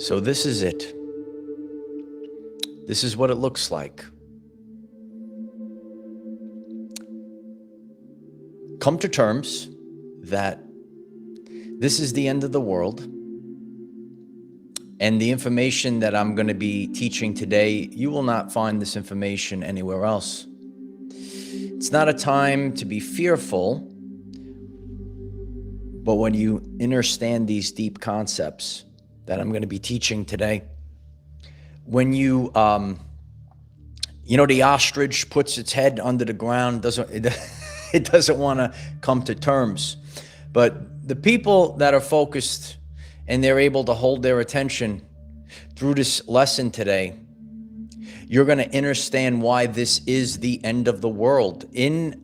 So this is it. This is what it looks like. Come to terms that this is the end of the world. And the information that I'm going to be teaching today, you will not find this information anywhere else. It's not a time to be fearful, but when you understand these deep concepts that I'm going to be teaching today, when you, the ostrich puts its head under the ground, it doesn't want to come to terms. But the people that are focused and they're able to hold their attention through this lesson today, you're going to understand why this is the end of the world in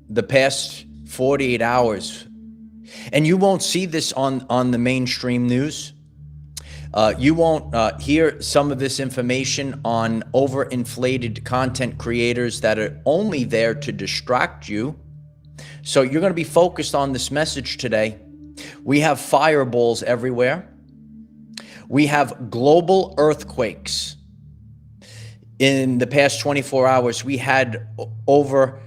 the past 48 hours. And you won't see this on the mainstream news. You won't hear some of this information on overinflated content creators that are only there to distract you. So you're going to be focused on this message today. We have fireballs everywhere. We have global earthquakes. In the past 24 hours, we had over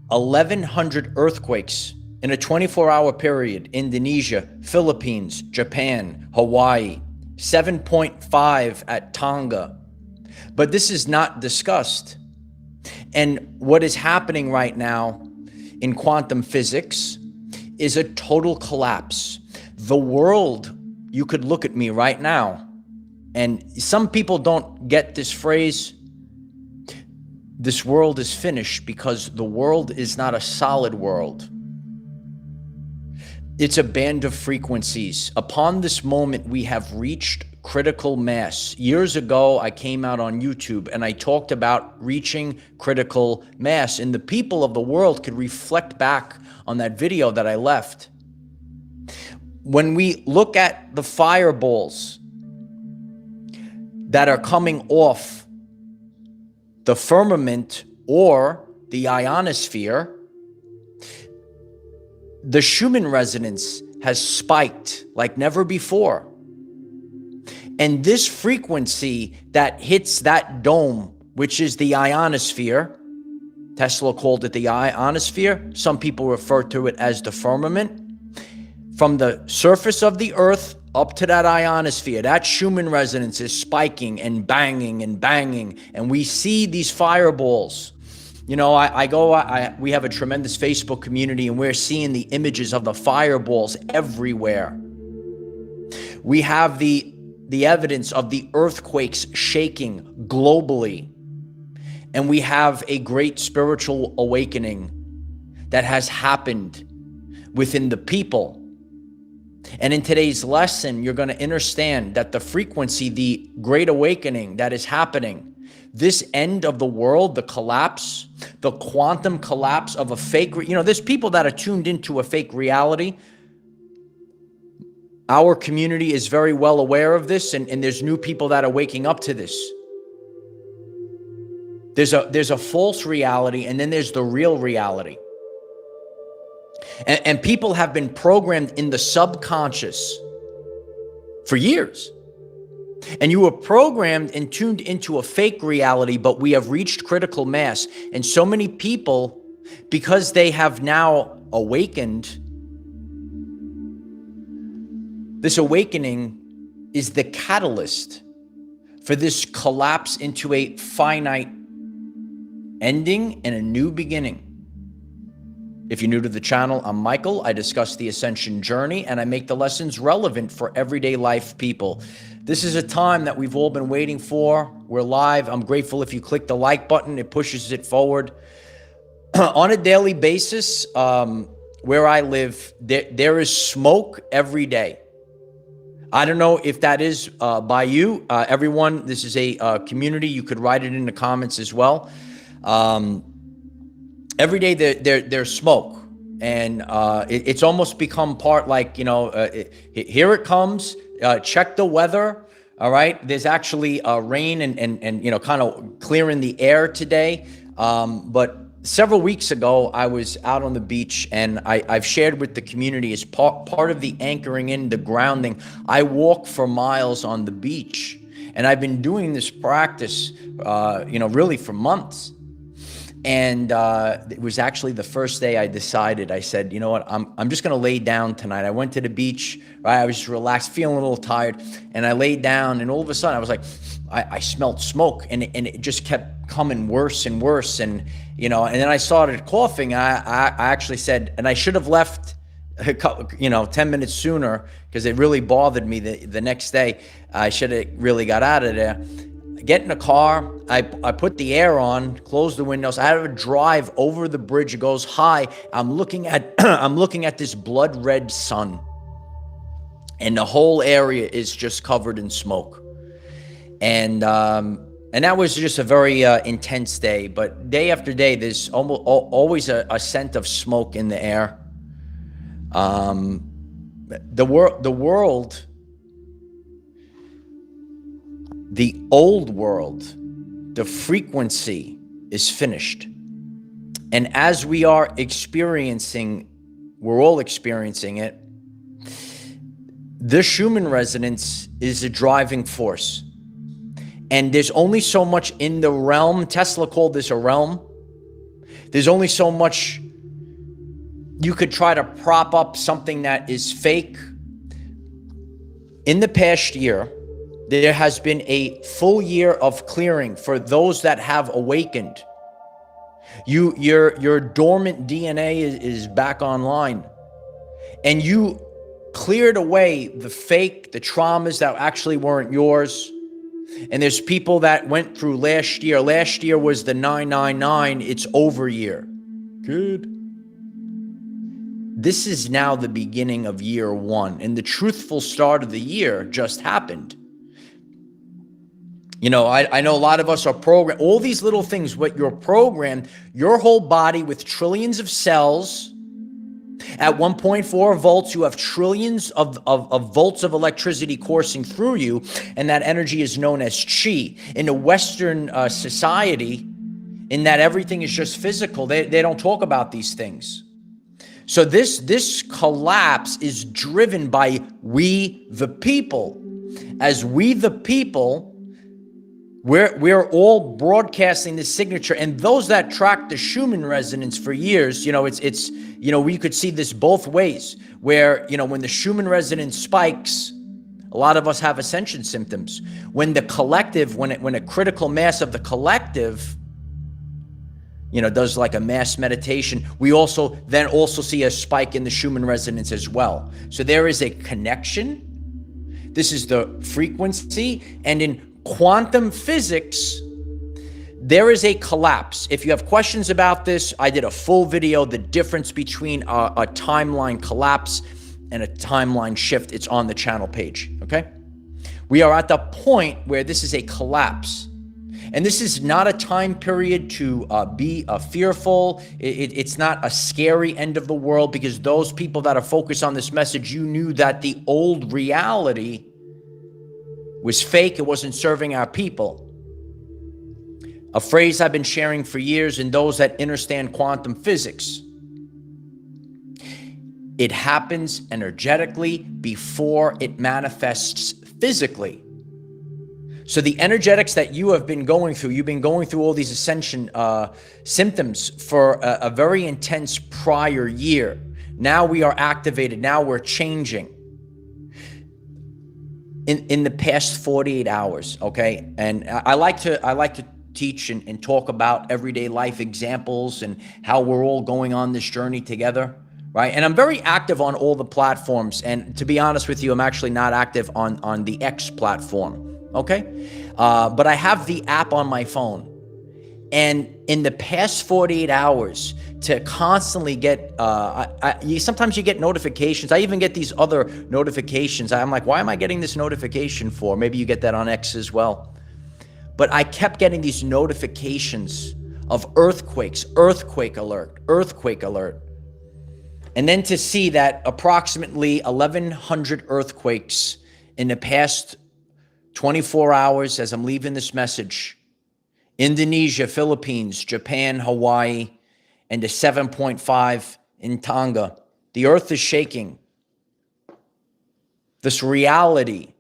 1,100 earthquakes in a 24-hour period. Indonesia, Philippines, Japan, Hawaii, 7.5 at Tonga. But this is not discussed. And what is happening right now in quantum physics is a total collapse. The world, you could look at me right now, and some people don't get this phrase, this world is finished, because the world is not a solid world. It's a band of frequencies. Upon this moment, we have reached critical mass. Years ago, I came out on YouTube and I talked about reaching critical mass, and the people of the world could reflect back on that video that I left. When we look at the fireballs that are coming off the firmament or the ionosphere, the Schumann resonance has spiked like never before. And this frequency that hits that dome, which is the ionosphere, Tesla called it the ionosphere. Some people refer to it as the firmament. From the surface of the earth up to that ionosphere, that Schumann resonance is spiking and banging and banging. And we see these fireballs. You know, we have a tremendous Facebook community, and we're seeing the images of the fireballs everywhere. We have the evidence of the earthquakes shaking globally. And we have a great spiritual awakening that has happened within the people. And in today's lesson, you're going to understand that the frequency, the great awakening that is happening, this end of the world, the collapse, the quantum collapse of a fake, there's people that are tuned into a fake reality. Our community is very well aware of this, and there's new people that are waking up to this. There's a false reality, and then there's the real reality. And people have been programmed in the subconscious for years. And you were programmed and tuned into a fake reality, but we have reached critical mass. And so many people, because they have now awakened, this awakening is the catalyst for this collapse into a finite ending and a new beginning. If you're new to the channel, I'm Michael. I discuss the ascension journey, and I make the lessons relevant for everyday life people. This is a time that we've all been waiting for. We're live. I'm grateful if you click the like button. It pushes it forward. On a daily basis, where I live, there is smoke every day. I don't know if that is by you. Everyone, this is a community. You could write it in the comments as well. Every day there's smoke, and it's almost become part, like, here it comes. Check the weather. All right. There's actually rain and kind of clearing the air today. But several weeks ago, I was out on the beach, and I've shared with the community as part of the anchoring in, the grounding. I walk for miles on the beach, and I've been doing this practice, really for months. And it was actually the first day I decided. I said, you know what, I'm just gonna lay down tonight. I went to the beach, right? I was just relaxed, feeling a little tired, and I laid down, and all of a sudden I was like, I smelled smoke, and it just kept coming worse and worse, and then I started coughing. I actually said, and I should have left 10 minutes sooner, because it really bothered me the next day. I should have really got out of there. Get in the car, I put the air on, close the windows. I have a drive over the bridge. It goes high. I'm looking at this blood red sun, and the whole area is just covered in smoke. And that was just a very intense day. But day after day, there's always a scent of smoke in the air. The world. The old world, the frequency is finished. And as we are experiencing, we're all experiencing it, the Schumann resonance is a driving force. And there's only so much in the realm. Tesla called this a realm. There's only so much you could try to prop up something that is fake. In the past year, there has been a full year of clearing for those that have awakened. Your dormant DNA is back online, and you cleared away the fake, the traumas that actually weren't yours. And there's people that went through last year. Last year was the 999. It's over year. Good. This is now the beginning of year one, and the truthful start of the year just happened. I know a lot of us are programmed, all these little things, what you're programmed, your whole body with trillions of cells. At 1.4 volts, you have trillions of volts of electricity coursing through you, and that energy is known as chi. In a Western society, in that everything is just physical, they don't talk about these things. So this collapse is driven by we the people. As we the people, we're all broadcasting this signature, and those that track the Schumann resonance for years, it's we could see this both ways, where, when the Schumann resonance spikes, a lot of us have ascension symptoms. When the collective, when a critical mass of the collective, does like a mass meditation, we also see a spike in the Schumann resonance as well. So there is a connection. This is the frequency, and in quantum physics, there is a collapse. If you have questions about this, I did a full video, the difference between a timeline collapse and a timeline shift. It's on the channel page, okay? We are at the point where this is a collapse. And this is not a time period to be fearful. It's not a scary end of the world, because those people that are focused on this message, you knew that the old reality was fake. It wasn't serving our people. A phrase I've been sharing for years, and those that understand quantum physics, it happens energetically before it manifests physically. So the energetics that you have been going through, you've been going through all these ascension symptoms for a very intense prior year. Now we are activated. Now we're changing. In the past 48 hours, okay? And I like to teach and talk about everyday life examples and how we're all going on this journey together, right? And I'm very active on all the platforms. And to be honest with you, I'm actually not active on the X platform, okay? But I have the app on my phone. And in the past 48 hours, to constantly get, sometimes you get notifications. I even get these other notifications. I'm like, why am I getting this notification for? Maybe you get that on X as well. But I kept getting these notifications of earthquakes, earthquake alert, earthquake alert. And then to see that approximately 1,100 earthquakes in the past 24 hours as I'm leaving this message. Indonesia, Philippines, Japan, Hawaii, and to 7.5 in Tonga. The earth is shaking. This reality,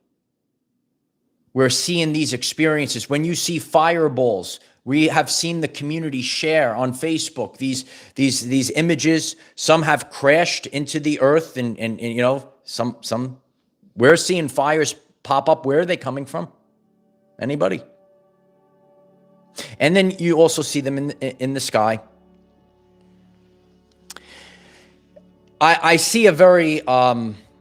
we're seeing these experiences. When you see fireballs, we have seen the community share on Facebook these images. Some have crashed into the earth, and you know, some we're seeing fires pop up. Where are they coming from? Anybody? And then you also see them in the sky. I see a very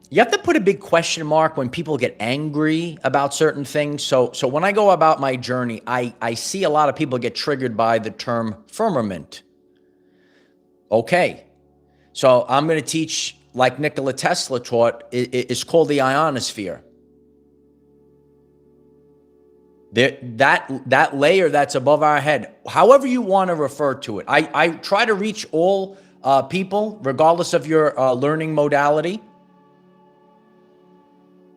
you have to put a big question mark when people get angry about certain things. So when I go about my journey, I see a lot of people get triggered by the term firmament. Okay, so I'm going to teach like Nikola Tesla taught. It's called the ionosphere. That layer that's above our head, however you want to refer to it. I try to reach all people, regardless of your learning modality.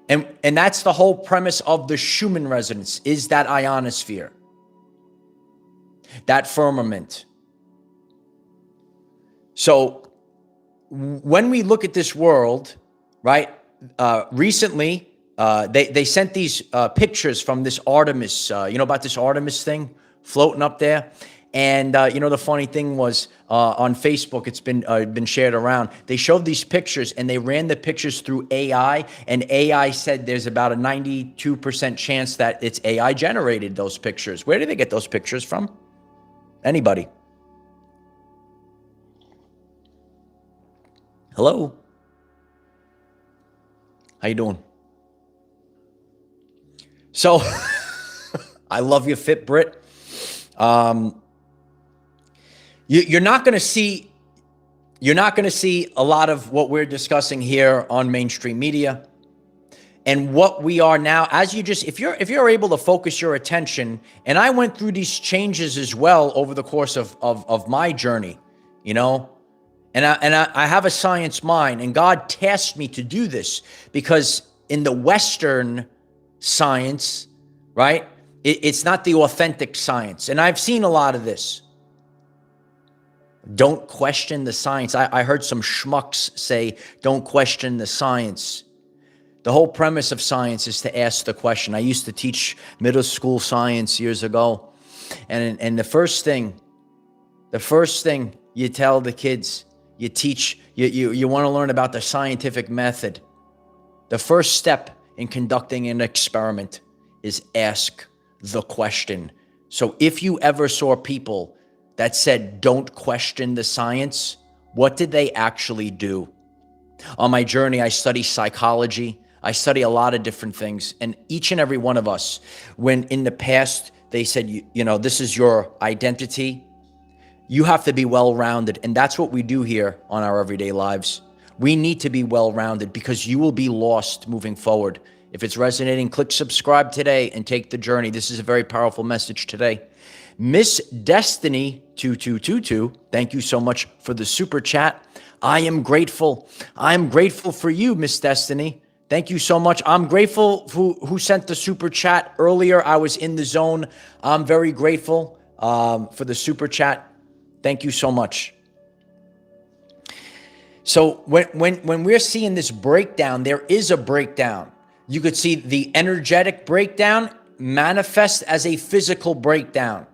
And that's the whole premise of the Schumann resonance, is that ionosphere, that firmament. So when we look at this world, right, recently, they sent these pictures from this Artemis, you know about this Artemis thing floating up there? And you know, the funny thing was on Facebook, it's been shared around. They showed these pictures and they ran the pictures through AI, and AI said there's about a 92% chance that it's AI generated those pictures. Where did they get those pictures from? Anybody? Hello? How you doing? So, I love you, Fit Brit. You're not going to see a lot of what we're discussing here on mainstream media. And what we are now, as you just, if you're able to focus your attention, and I went through these changes as well over the course of my journey, you know, and I have a science mind, and God tasked me to do this because in the Western science, right, it's not the authentic science. And I've seen a lot of this. Don't question the science. I heard some schmucks say, don't question the science. The whole premise of science is to ask the question. I used to teach middle school science years ago. And the first thing you tell the kids, you teach, you want to learn about the scientific method. The first step in conducting an experiment is ask the question. So if you ever saw people that said, don't question the science, what did they actually do? On my journey, I study psychology. I study a lot of different things. And each and every one of us, when in the past, they said, you know, this is your identity, you have to be well-rounded. And that's what we do here on Our Everyday Lives. We need to be well-rounded because you will be lost moving forward. If it's resonating, click subscribe today and take the journey. This is a very powerful message today. Miss Destiny 2222, thank you so much for the super chat. I am grateful. I'm grateful for you, Miss Destiny. Thank you so much. I'm grateful who sent the super chat earlier. I was in the zone. I'm very grateful for the super chat. Thank you so much. So when we're seeing this breakdown, there is a breakdown. You could see the energetic breakdown manifest as a physical breakdown.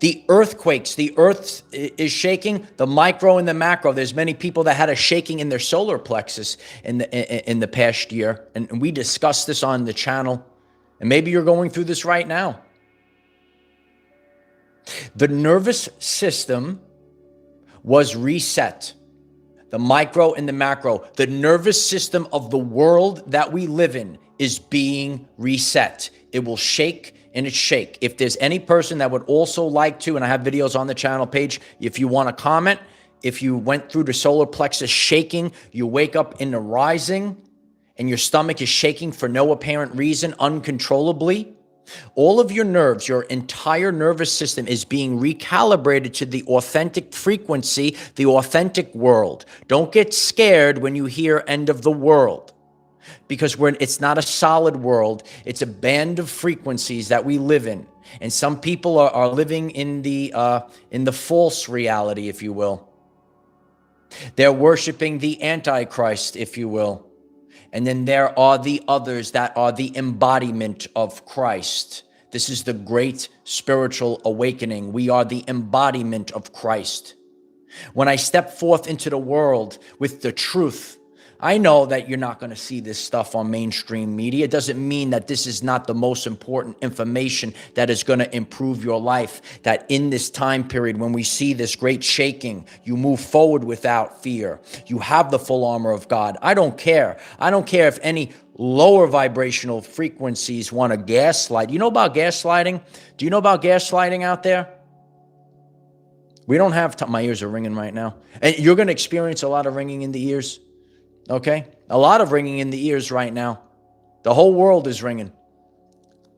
The earthquakes, the earth is shaking, the micro and the macro. There's many people that had a shaking in their solar plexus in the past year. And we discussed this on the channel. And maybe you're going through this right now. The nervous system was reset. The micro and the macro. The nervous system of the world that we live in is being reset. It will shake and it's shake. If there's any person that would also like to, and I have videos on the channel page, if you want to comment, if you went through the solar plexus shaking, you wake up in the rising and your stomach is shaking for no apparent reason, uncontrollably, all of your nerves, your entire nervous system is being recalibrated to the authentic frequency, the authentic world. Don't get scared when you hear end of the world. because it's not a solid world. It's a band of frequencies that we live in. And some people are living in the false reality, if you will. They're worshiping the Antichrist, if you will. And then there are the others that are the embodiment of Christ. This is the great spiritual awakening. We are the embodiment of Christ. When I step forth into the world with the truth, I know that you're not going to see this stuff on mainstream media. It doesn't mean that this is not the most important information that is going to improve your life. That in this time period, when we see this great shaking, you move forward without fear. You have the full armor of God. I don't care. I don't care if any lower vibrational frequencies want to gaslight. You know about gaslighting? Do you know about gaslighting out there? We don't have time. My ears are ringing right now. And you're going to experience a lot of ringing in the ears. Okay? A lot of ringing in the ears right now. The whole world is ringing.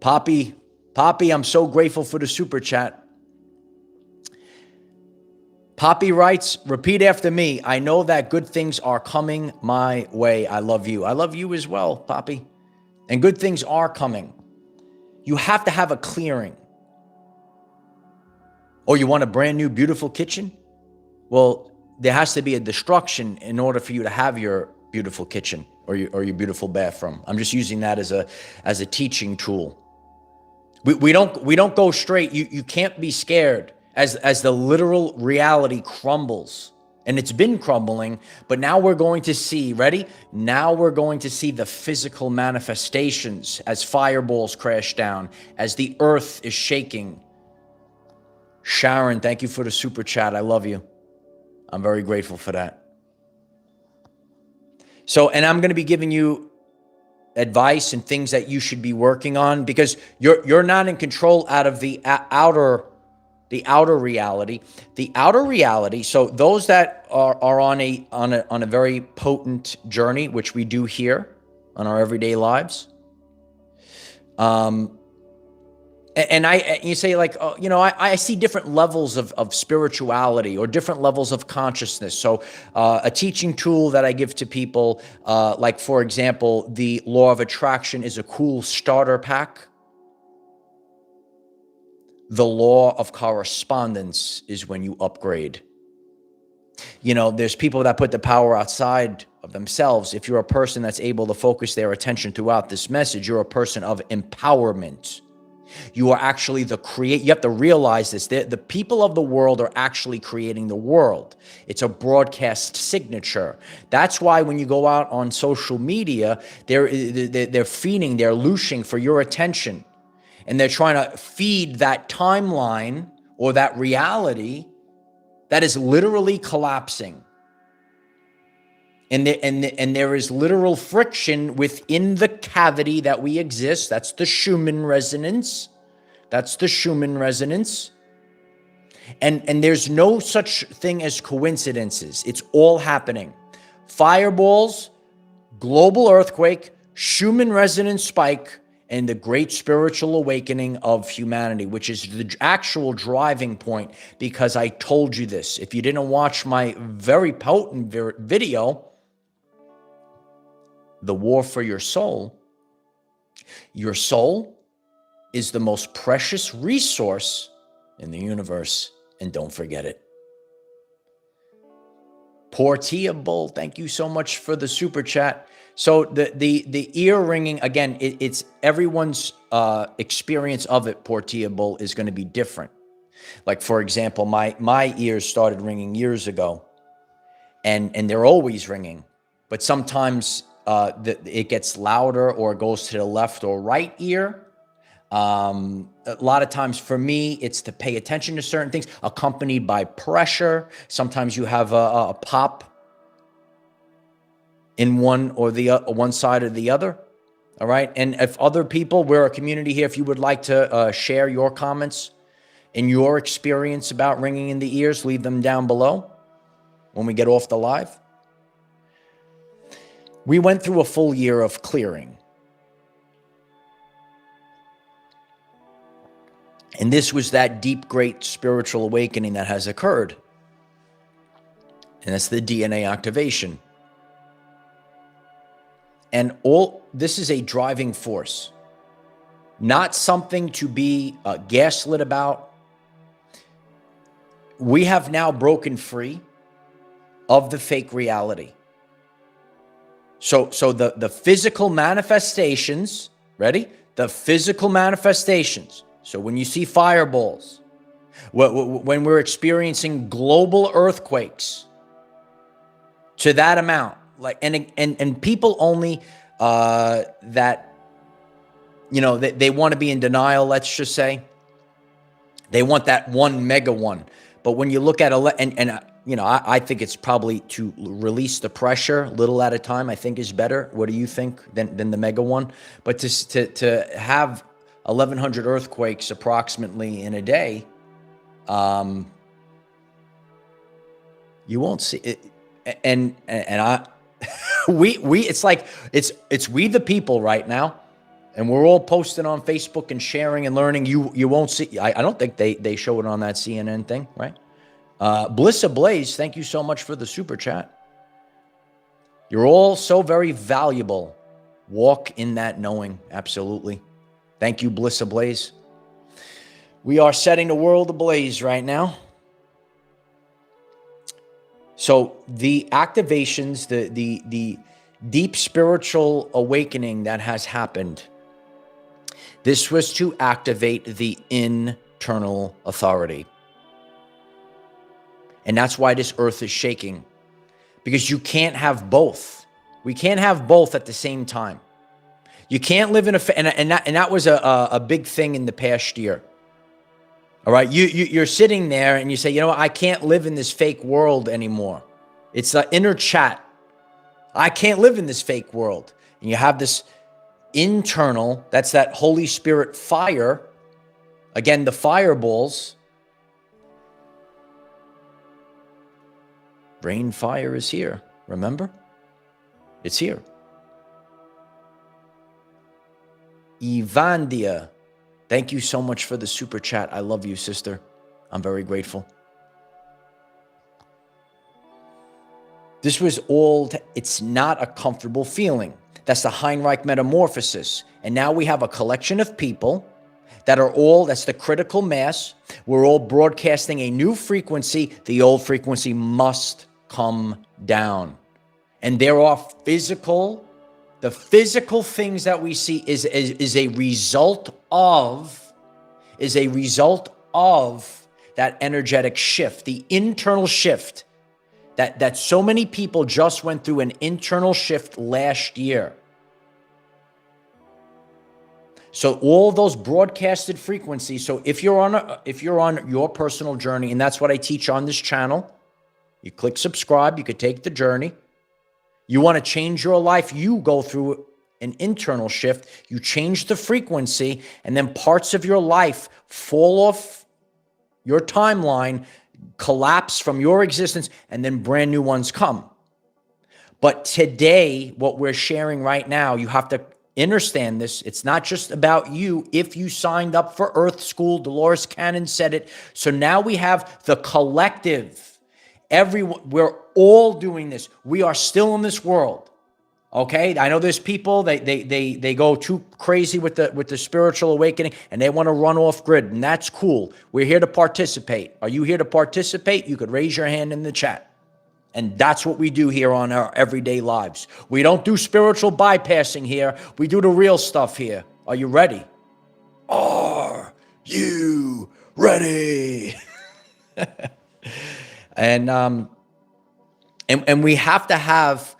Poppy, I'm so grateful for the super chat. Poppy writes, repeat after me. I know that good things are coming my way. I love you. I love you as well, Poppy. And good things are coming. You have to have a clearing. Oh, you want a brand new, beautiful kitchen? Well, there has to be a destruction in order for you to have your beautiful kitchen or your beautiful bathroom. I'm just using that as a teaching tool. We don't go straight. You can't be scared as the literal reality crumbles. And it's been crumbling, but now we're going to see, ready? Now we're going to see the physical manifestations as fireballs crash down, as the earth is shaking. Sharon, thank you for the super chat. I love you. I'm very grateful for that. So, and I'm going to be giving you advice and things that you should be working on, because you're not in control out of the outer reality. The outer reality. So those that are on a very potent journey, which we do here on our everyday lives. And you say like, oh, you know, I see different levels of spirituality or different levels of consciousness. So a teaching tool that I give to people, like, for example, the law of attraction is a cool starter pack. The law of correspondence is when you upgrade. You know, there's people that put the power outside of themselves. If you're a person that's able to focus their attention throughout this message, you're a person of empowerment. You are actually you have to realize this. The people of the world are actually creating the world. It's a broadcast signature. That's why when you go out on social media, they're feeding, they're looshing for your attention. And they're trying to feed that timeline or that reality that is literally collapsing. And there is literal friction within the cavity that we exist. That's the Schumann resonance. That's the Schumann resonance. And there's no such thing as coincidences. It's all happening. Fireballs, global earthquake, Schumann resonance spike, and the great spiritual awakening of humanity, which is the actual driving point, because I told you this. If you didn't watch my very potent video, The War for Your soul is the most precious resource in the universe, and don't forget it. Portia Bull, thank you so much for the super chat. So the ear ringing, again, it's everyone's experience of it, Portia Bull, is going to be different. Like, for example, my ears started ringing years ago, and they're always ringing, but sometimes it gets louder or it goes to the left or right ear. A lot of times for me, it's to pay attention to certain things accompanied by pressure. Sometimes you have a pop in one or one side or the other. All right. And if other people, we're a community here, if you would like to share your comments and your experience about ringing in the ears, leave them down below when we get off the live. We went through a full year of clearing. And this was that deep, great spiritual awakening that has occurred. And that's the DNA activation. And all this is a driving force, not something to be gaslit about. We have now broken free of the fake reality. So the physical manifestations, ready? The physical manifestations. So when you see fireballs, when we're experiencing global earthquakes to that amount, like, and people only that, you know, they want to be in denial, let's just say. They want that one mega one. But when you look at you know, I think it's probably to release the pressure little at a time, I think is better. What do you think than the mega one? But to have 1,100 earthquakes approximately in a day, you won't see it. And it's like it's we the people right now, and we're all posting on Facebook and sharing and learning. You won't see. I don't think they show it on that CNN thing, right? Bliss Ablaze, thank you so much for the super chat. You're all so very valuable. Walk in that knowing. Absolutely. Thank you, Bliss Ablaze. We are setting the world ablaze right now. So the activations, the deep spiritual awakening that has happened, this was to activate the internal authority. And that's why this earth is shaking, because you can't have both. We can't have both at the same time. You can't live in and that was a big thing in the past year. All right, you're sitting there and you say, you know what, I can't live in this fake world anymore. It's the inner chat. I can't live in this fake world. And you have this internal, that's that Holy Spirit fire. Again, the fireballs. Brain fire is here. Remember? It's here. Evandia, thank you so much for the super chat. I love you, sister. I'm very grateful. This was all, it's not a comfortable feeling. That's the Heinrich metamorphosis. And now we have a collection of people that are all, that's the critical mass. We're all broadcasting a new frequency. The old frequency must come down. And there are the physical things that we see is a result of that energetic shift, the internal shift that so many people just went through an internal shift last year. So all those broadcasted frequencies. So if you're on your personal journey, and that's what I teach on this channel, you click subscribe, you could take the journey. You want to change your life, you go through an internal shift, you change the frequency, and then parts of your life fall off your timeline, collapse from your existence, and then brand new ones come. But today, what we're sharing right now, you have to understand this. It's not just about you. If you signed up for Earth School, Dolores Cannon said it. So now we have the collective. We're all doing this. We are still in this world. Okay, I know there's people they go too crazy with the spiritual awakening and they want to run off grid, and that's cool. We're here to participate. Are you here to participate? You could raise your hand in the chat. And that's what we do here on Our Everyday Lives. We don't do spiritual bypassing here. We do the real stuff here. Are you ready? Are you ready? And we have to have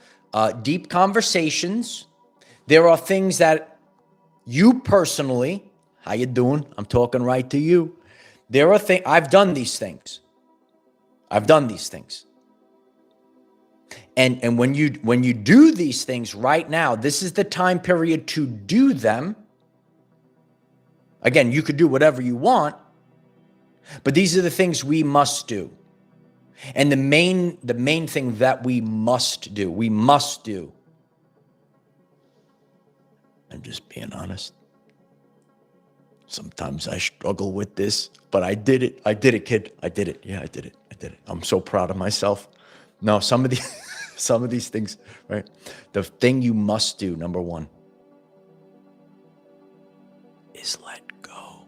deep conversations. There are things that you personally, how you doing? I'm talking right to you. There are things, I've done these things. And when you do these things right now, this is the time period to do them. Again, you could do whatever you want, but these are the things we must do. And the main thing that we must do, I'm just being honest. Sometimes I struggle with this, but I did it, kid. I did it. Yeah, I did it. I'm so proud of myself. No, some of Some of these things, right? The thing you must do, number one, is let go.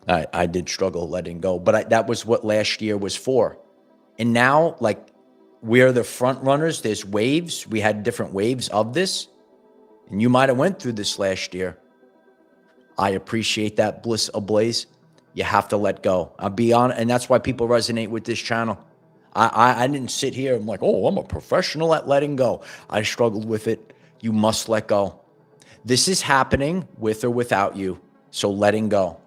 I did struggle letting go, but that was what last year was for. And now, like, we're the front runners. There's waves. We had different waves of this. And you might have went through this last year. I appreciate that bliss ablaze. You have to let go. I'll be honest, and that's why people resonate with this channel. I didn't sit here and like, oh, I'm a professional at letting go. I struggled with it. You must let go. This is happening with or without you. So letting go.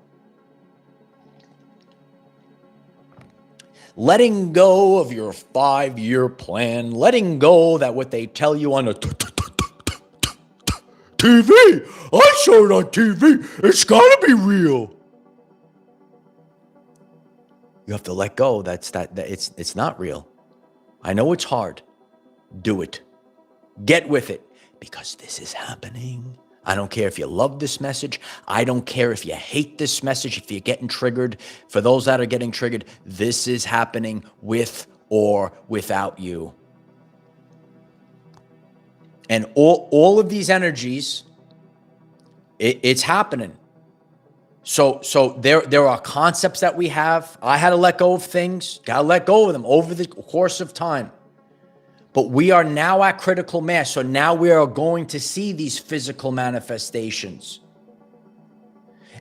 Letting go of your 5-year plan. Letting go that what they tell you on the TV. I saw it on TV. It's got to be real. You have to let go. It's not real. I know it's hard. Do it. Get with it, because this is happening. I don't care if you love this message. I don't care if you hate this message, if you're getting triggered. For those that are getting triggered, this is happening with or without you. And all of these energies, it's happening. So there are concepts that we have. I had to let go of things. Got to let go of them over the course of time. But we are now at critical mass. So now we are going to see these physical manifestations.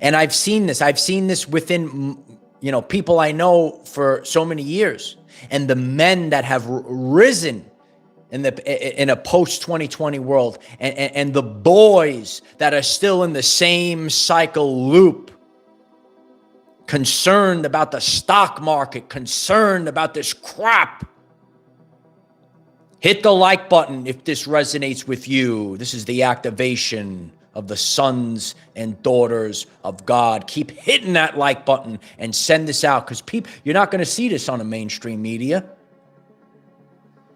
And I've seen this. I've seen this within, people I know for so many years. And the men that have risen in a post-2020 world, and the boys that are still in the same cycle loop, concerned about the stock market, concerned about this crap. Hit the like button if this resonates with you. This is the activation of the sons and daughters of God. Keep hitting that like button and send this out, because you're not going to see this on the mainstream media.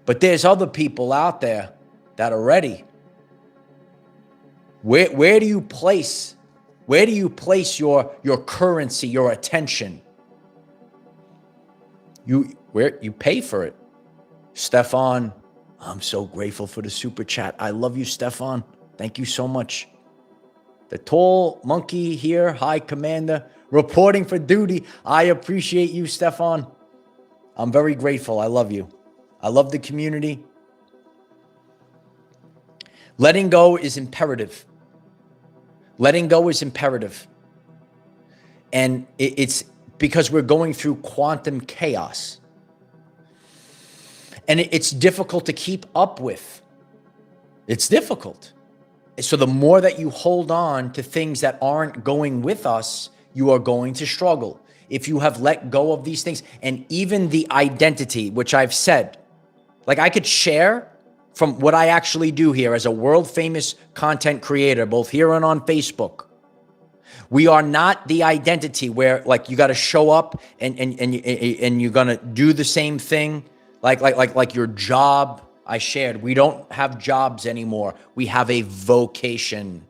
But there's other people out there that are ready. Where do you place your currency, your attention? You pay for it. Stefan, I'm so grateful for the super chat. I love you, Stefan. Thank you so much. The tall monkey here, hi, Commander, reporting for duty. I appreciate you, Stefan. I'm very grateful. I love you. I love the community. Letting go is imperative. Letting go is imperative. And it's because we're going through quantum chaos. And it's difficult to keep up with. It's difficult. So the more that you hold on to things that aren't going with us, you are going to struggle. If you have let go of these things, and even the identity, which I've said, like I could share from what I actually do here as a world famous content creator, both here and on Facebook. We are not the identity where like you got to show up and you're going to do the same thing. Like your job. I shared, we don't have jobs anymore. We have a vocation.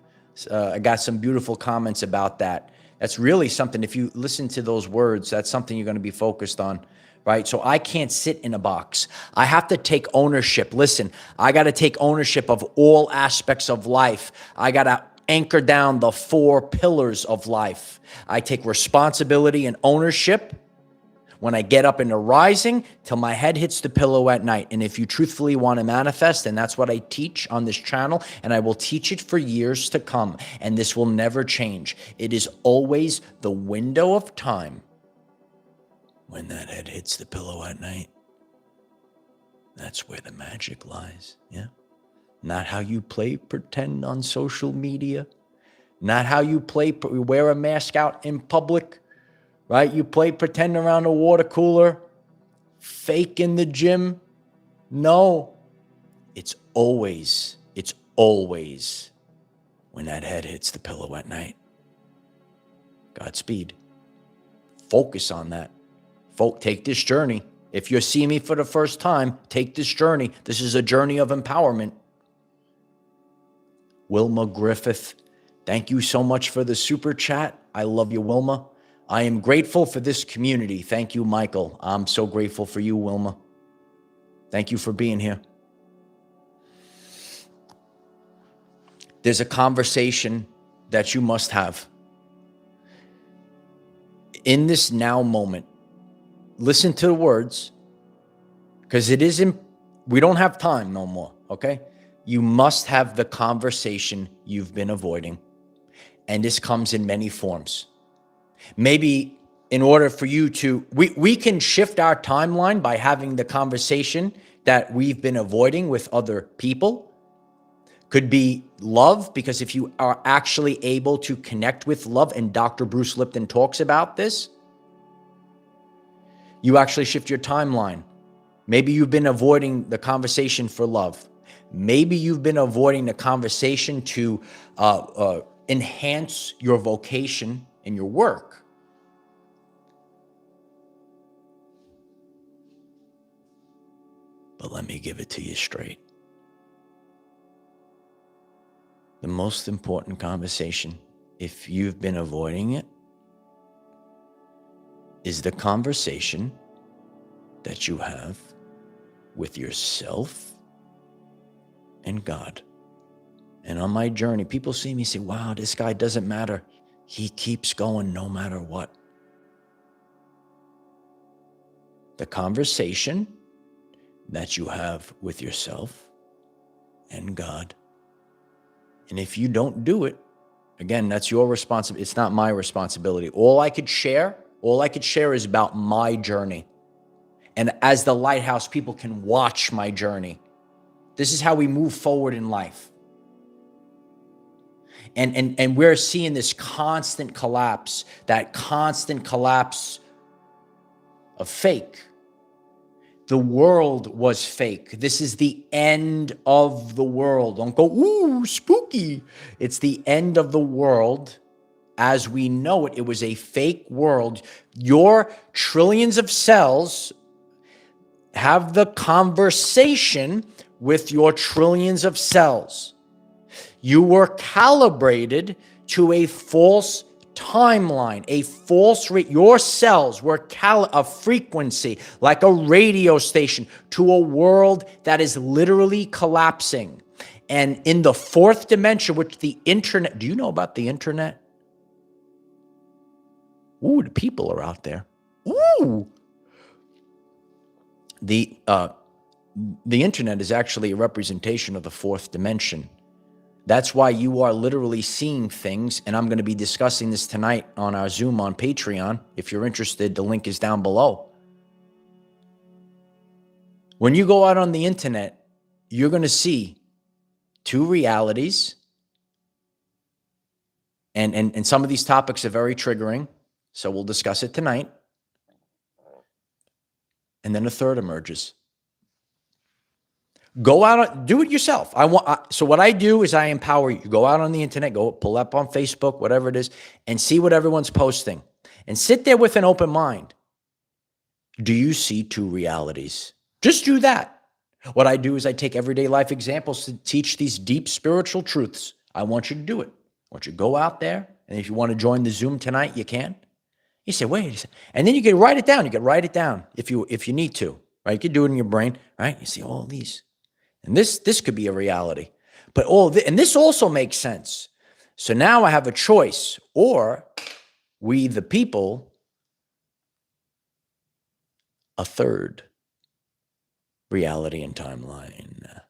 I got some beautiful comments about that. That's really something. If you listen to those words, that's something you're going to be focused on, right? So I can't sit in a box. I have to take ownership. Listen, I got to take ownership of all aspects of life. I got to anchor down the 4 pillars of life. I take responsibility and ownership when I get up in the rising till my head hits the pillow at night. And if you truthfully want to manifest, and that's what I teach on this channel, and I will teach it for years to come, and this will never change. It is always the window of time when that head hits the pillow at night. That's where the magic lies, yeah? Not how you play pretend on social media, not how you wear a mask out in public, right? You play pretend around a water cooler, fake in the gym. No, it's always when that head hits the pillow at night. Godspeed. Focus on that. Take this journey. If you see me for the first time, take this journey. This is a journey of empowerment. Wilma Griffith, thank you so much for the super chat. I love you, Wilma. I am grateful for this community. Thank you, Michael. I'm so grateful for you, Wilma. Thank you for being here. There's a conversation that you must have. In this now moment, listen to the words, because it isn't, we don't have time no more, okay? You must have the conversation you've been avoiding. And this comes in many forms. Maybe in order for you to, we can shift our timeline by having the conversation that we've been avoiding with other people. Could be love, because if you are actually able to connect with love, and Dr. Bruce Lipton talks about this, you actually shift your timeline. Maybe you've been avoiding the conversation for love. Maybe you've been avoiding the conversation to enhance your vocation in your work. But let me give it to you straight. The most important conversation, if you've been avoiding it, is the conversation that you have with yourself and God. And on my journey, people see me say, wow, this guy doesn't matter. He keeps going no matter what. The conversation that you have with yourself and God. And if you don't do it, again, that's your responsibility. It's not my responsibility. All I could share is about my journey. And as the lighthouse, people can watch my journey. This is how we move forward in life. And we're seeing this constant collapse, that constant collapse of fake. The world was fake. This is the end of the world. Don't go, ooh, spooky. It's the end of the world as we know it. It was a fake world. Your trillions of cells have the conversation with your trillions of cells. You were calibrated to a false timeline, a false your cells were a frequency, like a radio station, to a world that is literally collapsing. And in the fourth dimension, which the internet, do you know about the internet? Ooh, the people are out there. Ooh. The internet is actually a representation of the fourth dimension. That's why you are literally seeing things, and I'm going to be discussing this tonight on our Zoom on Patreon. If you're interested, the link is down below. When you go out on the internet, you're going to see two realities, and some of these topics are very triggering, so we'll discuss it tonight. And then a third emerges. Go out, do it yourself. So what I do is I empower you. Go out on the internet, go pull up on Facebook, whatever it is, and see what everyone's posting. And sit there with an open mind. Do you see two realities? Just do that. What I do is I take everyday life examples to teach these deep spiritual truths. I want you to do it. I want you to go out there, and if you want to join the Zoom tonight, you can. You say, wait a second. And then you can write it down. You can write it down if you need to, right? You can do it in your brain, right? You see all these. And this could be a reality. But and this also makes sense. So now I have a choice. Or we, the people, a third reality and timeline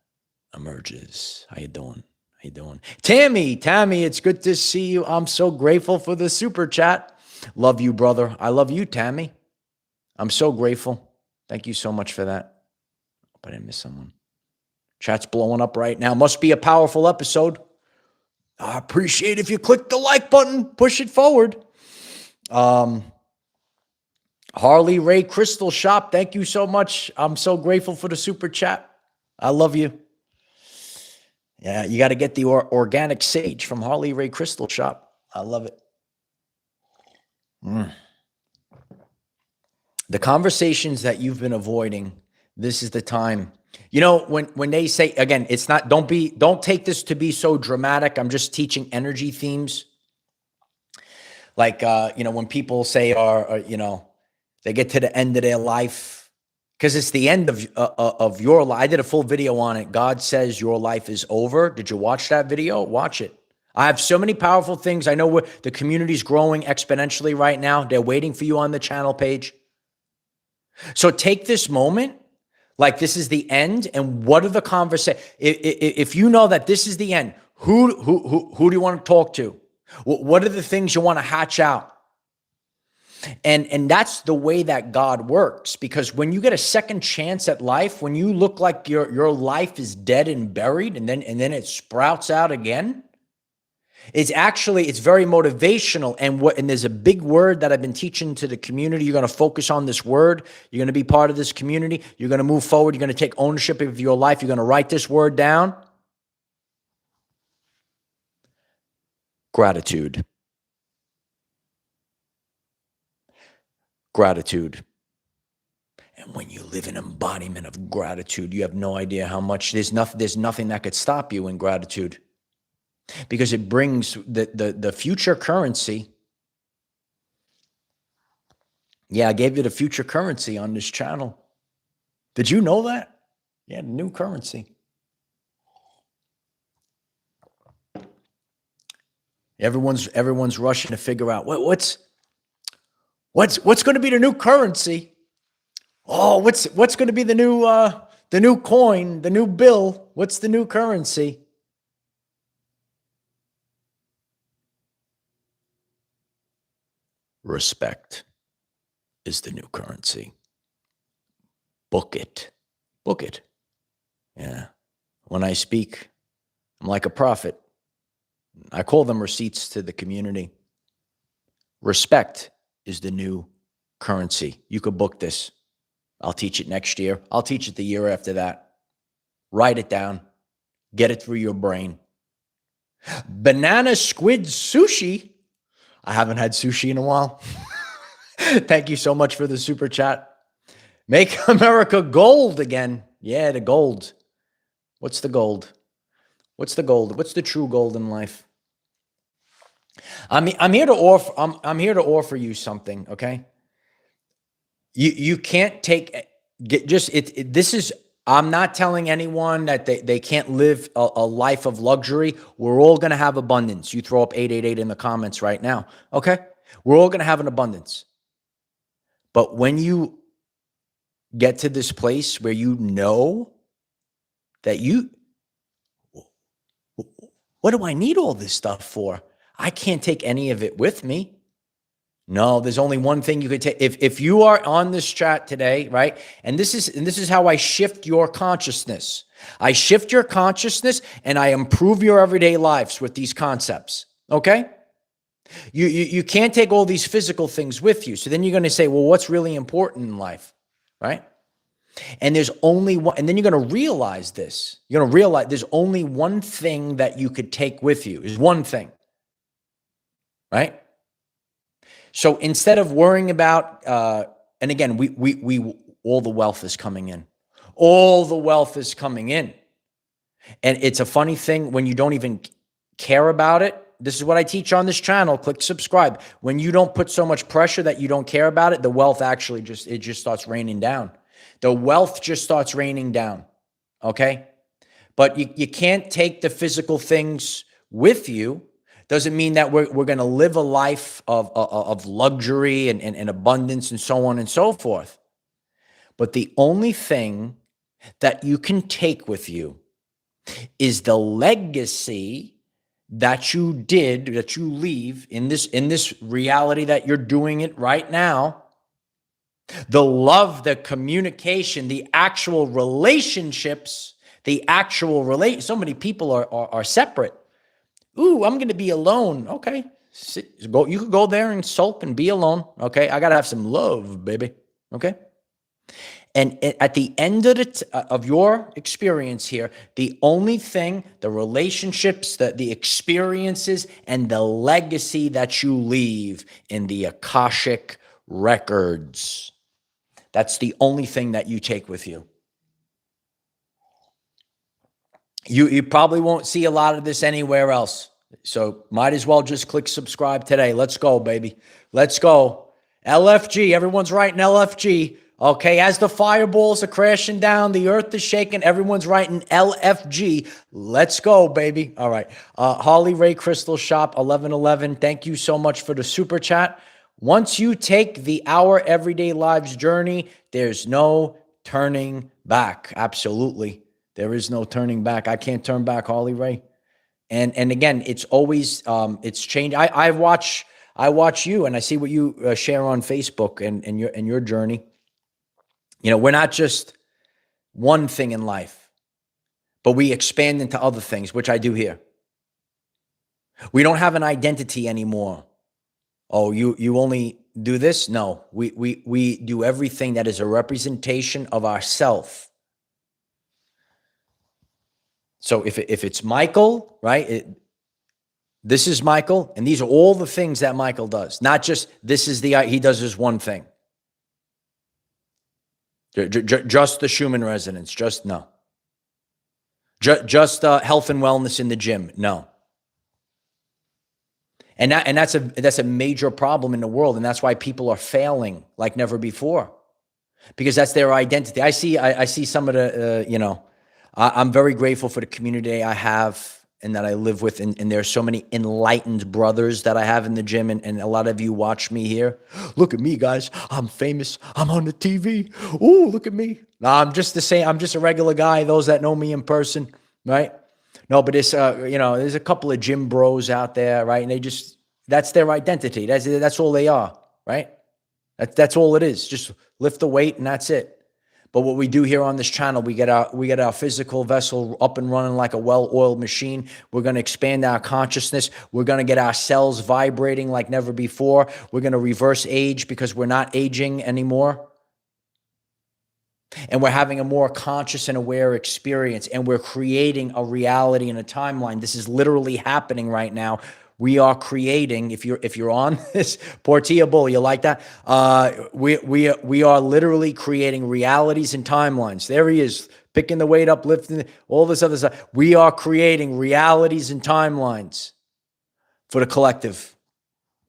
emerges. How you doing? How you doing? Tammy, it's good to see you. I'm so grateful for the super chat. Love you, brother. I love you, Tammy. I'm so grateful. Thank you so much for that. Hope I didn't miss someone. Chat's blowing up right now. Must be a powerful episode. I appreciate if you click the like button. Push it forward. Harley Ray Crystal Shop. Thank you so much. I'm so grateful for the super chat. I love you. Yeah, you got to get the organic sage from Harley Ray Crystal Shop. I love it. The conversations that you've been avoiding, this is the time. You know, when they say, again, it's not, don't take this to be so dramatic. I'm just teaching energy themes. Like, when people say, they get to the end of their life because it's the end of your life. I did a full video on it. God says your life is over. Did you watch that video? Watch it. I have so many powerful things. I know the community's growing exponentially right now. They're waiting for you on the channel page. So take this moment like this is the end. And what are the conversations? If you know that this is the end, who do you want to talk to? What are the things you want to hatch out? And that's the way that God works, because when you get a second chance at life, when you look like your life is dead and buried, and then it sprouts out again, it's very motivational. And there's a big word that I've been teaching to the community. You're going to focus on this word. You're going to be part of this community. You're going to move forward. You're going to take ownership of your life. You're going to write this word down. Gratitude. Gratitude. And when you live in embodiment of gratitude, you have no idea how much there's nothing that could stop you in gratitude, because it brings the future currency. Yeah, I gave you the future currency on this channel. Did you know that? Yeah, the new currency. Everyone's rushing to figure out what's going to be the new currency. Oh, what's going to be the new coin, the new bill? What's the new currency? Respect is the new currency. Book it. Book it. Yeah. When I speak, I'm like a prophet. I call them receipts to the community. Respect is the new currency. You could book this. I'll teach it next year. I'll teach it the year after that. Write it down. Get it through your brain. Banana squid sushi. I haven't had sushi in a while. Thank you so much for the super chat. Make America gold again. Yeah, the gold. What's the gold? What's the gold? What's the true gold in life? I'm here to offer you something, okay? You can't I'm not telling anyone that they can't live a life of luxury. We're all going to have abundance. You throw up 888 in the comments right now, okay? We're all going to have an abundance. But when you get to this place where you know that what do I need all this stuff for? I can't take any of it with me. No, there's only one thing you could take. If you are on this chat today, right? And this is how I shift your consciousness. I shift your consciousness and I improve your everyday lives with these concepts. Okay? You can't take all these physical things with you. So then you're going to say, well, what's really important in life? Right? And there's only one, and then you're going to realize this. You're going to realize there's only one thing that you could take with you. Is one thing. Right? So instead of worrying about, and again, we all the wealth is coming in. All the wealth is coming in. And it's a funny thing when you don't even care about it. This is what I teach on this channel. Click subscribe. When you don't put so much pressure that you don't care about it, the wealth actually just starts raining down. The wealth just starts raining down. Okay? But you can't take the physical things with you. Doesn't mean that we're going to live a life of luxury and abundance and so on and so forth. But the only thing that you can take with you is the legacy that you leave in this reality that you're doing it right now. The love, the communication, the actual relationships, so many people are separate. Ooh, I'm going to be alone. Okay. You could go there and sulk and be alone. Okay. I got to have some love, baby. Okay. And at the end of your experience here, the only thing, the relationships, the experiences, and the legacy that you leave in the Akashic records, that's the only thing that you take with you. You probably won't see a lot of this anywhere else. So might as well just click subscribe today. Let's go, baby. Let's go. LFG. Everyone's writing LFG. Okay, as the fireballs are crashing down, the earth is shaking, everyone's writing LFG. Let's go, baby. All right. Harley Ray Crystal Shop 1111. Thank you so much for the super chat. Once you take the Our Everyday Lives journey, there's no turning back. Absolutely. There is no turning back. I can't turn back, Harley Ray. And again, it's always it's changed. I watch you and I see what you share on Facebook and your journey. You know, we're not just one thing in life, but we expand into other things, which I do here. We don't have an identity anymore. Oh, you only do this? No, we do everything that is a representation of ourself. So if it's Michael, right? This is Michael, and these are all the things that Michael does. Not just this is he does this one thing. Just the Schumann resonance, just no. Just health and wellness in the gym, no. And that's a major problem in the world, and that's why people are failing like never before, because that's their identity. I see some of the I'm very grateful for the community I have and that I live with, and there are so many enlightened brothers that I have in the gym, and a lot of you watch me here. Look at me, guys. I'm famous. I'm on the TV. Ooh, look at me. No, I'm just the same. I'm just a regular guy, those that know me in person, right? No, but it's, there's a couple of gym bros out there, right? And that's their identity. That's all they are, right? That's all it is. Just lift the weight and that's it. But what we do here on this channel, we get our physical vessel up and running like a well-oiled machine. We're going to expand our consciousness. We're going to get our cells vibrating like never before. We're going to reverse age because we're not aging anymore. And we're having a more conscious and aware experience. And we're creating a reality and a timeline. This is literally happening right now. We are creating, if you're on this, Portia Bull, you like that? We are literally creating realities and timelines. There he is, picking the weight up, lifting, all this other stuff. We are creating realities and timelines for the collective.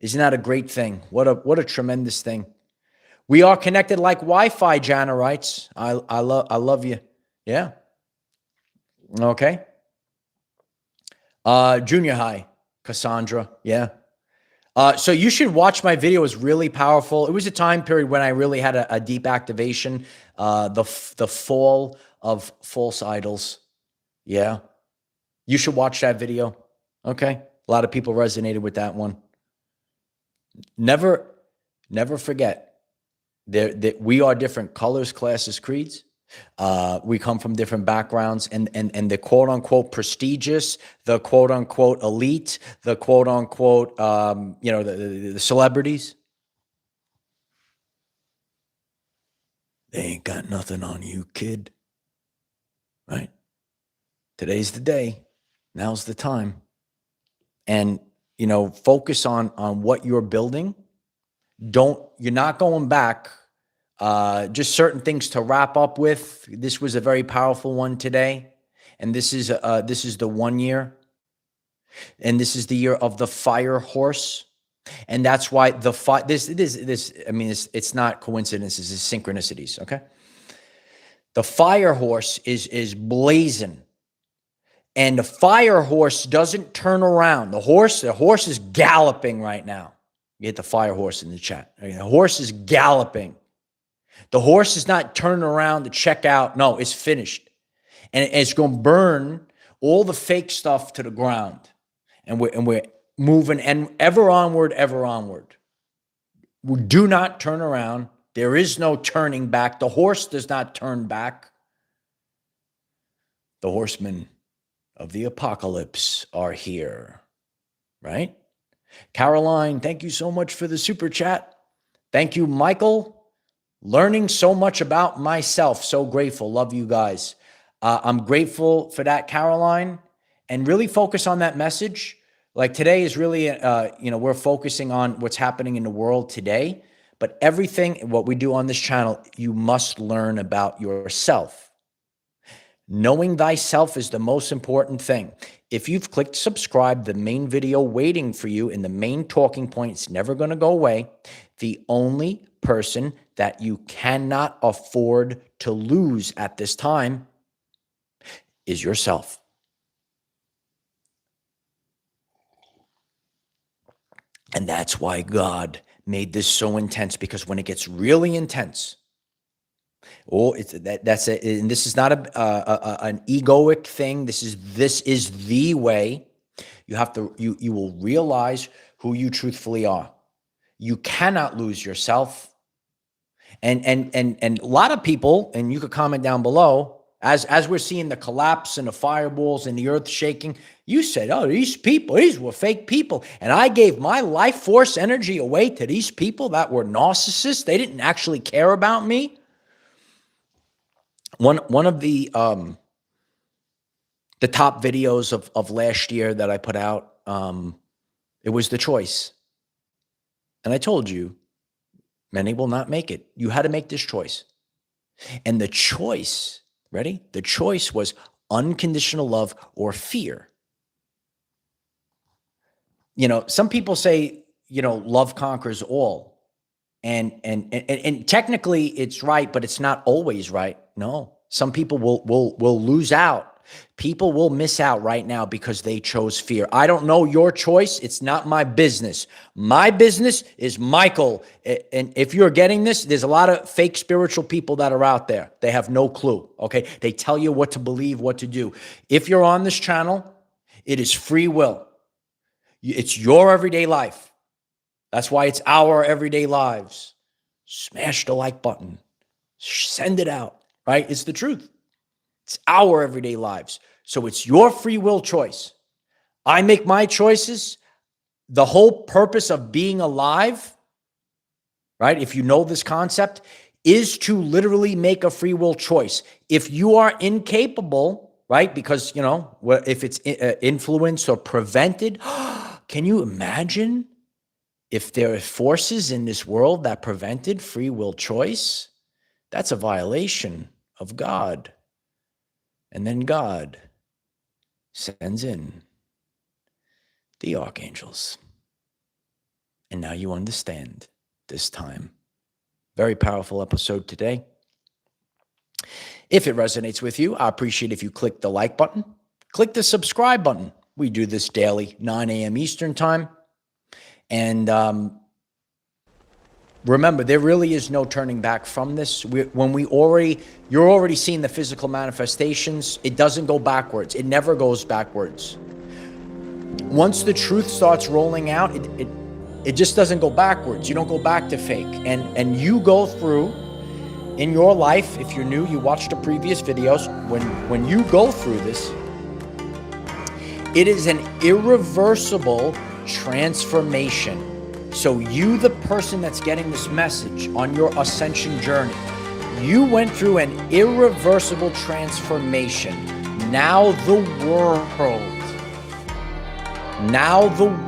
Isn't that a great thing? What a tremendous thing. We are connected like Wi-Fi, Jana writes. I love you. Yeah. Okay. Junior high. Cassandra, yeah. So you should watch my video. It was really powerful. It was a time period when I really had a deep activation. The fall of false idols. Yeah. You should watch that video. Okay. A lot of people resonated with that one. Never forget that we are different colors, classes, creeds. We come from different backgrounds, and the quote unquote prestigious, the quote unquote elite, the quote unquote, the celebrities, they ain't got nothing on you, kid. Right? Today's the day. Now's the time. And, focus on what you're building. You're not going back. Just certain things to wrap up with. This was a very powerful one today. And this is the 1 year. And this is the year of the fire horse. And that's why it's not coincidences, it's synchronicities, okay? The fire horse is blazing. And the fire horse doesn't turn around. The horse is galloping right now. You get the fire horse in the chat. The horse is galloping. The horse is not turning around to check out. No, it's finished. And it's going to burn all the fake stuff to the ground. And we're moving and ever onward, ever onward. We do not turn around. There is no turning back. The horse does not turn back. The horsemen of the apocalypse are here. Right? Caroline, thank you so much for the super chat. Thank you, Michael. Learning so much about myself. So grateful. Love you guys. I'm grateful for that, Caroline. And really focus on that message. Like today is really, we're focusing on what's happening in the world today. But everything, what we do on this channel, you must learn about yourself. Knowing thyself is the most important thing. If you've clicked subscribe, the main video waiting for you in the main talking point, it's never going to go away. The only person that you cannot afford to lose at this time is yourself. And that's why God made this so intense, because when it gets really intense, that's it. And this is not an egoic thing. This is the way. You will realize who you truthfully are. You cannot lose yourself. And a lot of people, and you could comment down below, as we're seeing the collapse and the fireballs and the earth shaking, you said, oh, these were fake people. And I gave my life force energy away to these people that were narcissists. They didn't actually care about me. One of the top videos of last year that I put out, it was the choice. And I told you, many will not make it. You had to make this choice. And the choice, ready? The choice was unconditional love or fear. You know, some people say, you know, love conquers all. And technically it's right, but it's not always right. No, some people will lose out. People will miss out right now because they chose fear. I don't know your choice. It's not my business. My business is Michael. And if you're getting this, there's a lot of fake spiritual people that are out there. They have no clue. Okay. They tell you what to believe, what to do. If you're on this channel, it is free will. It's your everyday life. That's why it's Our Everyday Lives. Smash the like button. Send it out, right? It's the truth. It's our everyday lives. So it's your free will choice. I make my choices. The whole purpose of being alive, right? If you know this concept, is to literally make a free will choice. If you are incapable, right? Because, you know, if it's influenced or prevented, can you imagine if there are forces in this world that prevented free will choice? That's a violation of God. And then God sends in the archangels. And now you understand this time. Very powerful episode today. If it resonates with you, I appreciate if you click the like button. Click the subscribe button. We do this daily, 9 a.m. Eastern time. And remember, there really is no turning back from this. You're already seeing the physical manifestations. It doesn't go backwards. It never goes backwards. Once the truth starts rolling out, it just doesn't go backwards. You don't go back to fake. And you go through in your life, if you're new, you watched the previous videos, when you go through this, it is an irreversible transformation. So you, the person that's getting this message on your ascension journey, you went through an irreversible transformation. Now the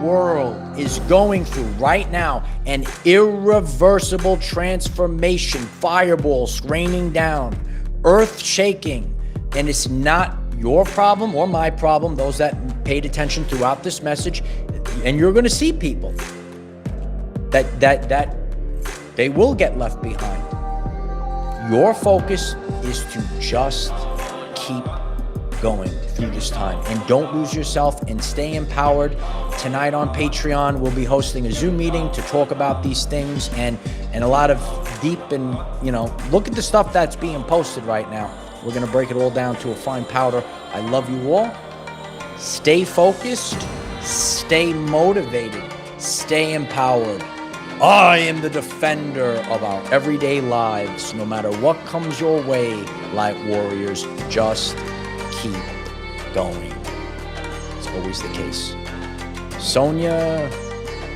world is going through right now an irreversible transformation. Fireballs raining down, earth shaking, and it's not your problem or my problem, those that paid attention throughout this message. And you're going to see people that they will get left behind. Your focus is to just keep going through this time and don't lose yourself and stay empowered. Tonight on Patreon, we'll be hosting a Zoom meeting to talk about these things and a lot of deep and, you know, look at the stuff that's being posted right now. We're going to break it all down to a fine powder. I love you all. Stay focused, stay motivated, stay empowered. I am the defender of our everyday lives. No matter what comes your way, light warriors, just keep going. It's always the case. Sonia,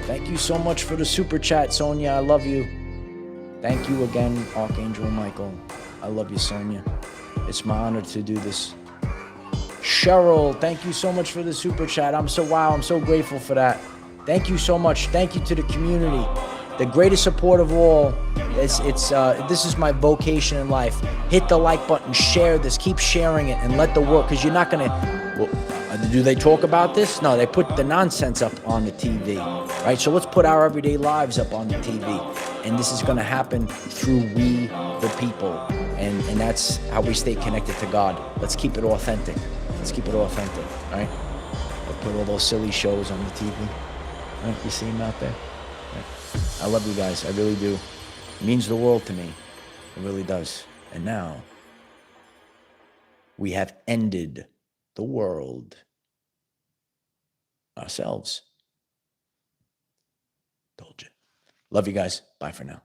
thank you so much for the super chat, Sonia. I love you. Thank you again, Archangel Michael. I love you, Sonia. It's my honor to do this. Cheryl, thank you so much for the super chat. I'm so grateful for that. Thank you so much. Thank you to the community. The greatest support of all. This is my vocation in life. Hit the like button, share this, keep sharing it, and let the world, because you're not gonna, well, Do they talk about this? No, they put the nonsense up on the TV, right? So let's put our everyday lives up on the TV. And this is going to happen through we, the people. And that's how we stay connected to God. Let's keep it authentic. Let's keep it authentic, right? We'll put all those silly shows on the TV. Right? You see them out there? Right? I love you guys. I really do. It means the world to me. It really does. And now, we have ended the world ourselves. Told you. Love you guys. Bye for now.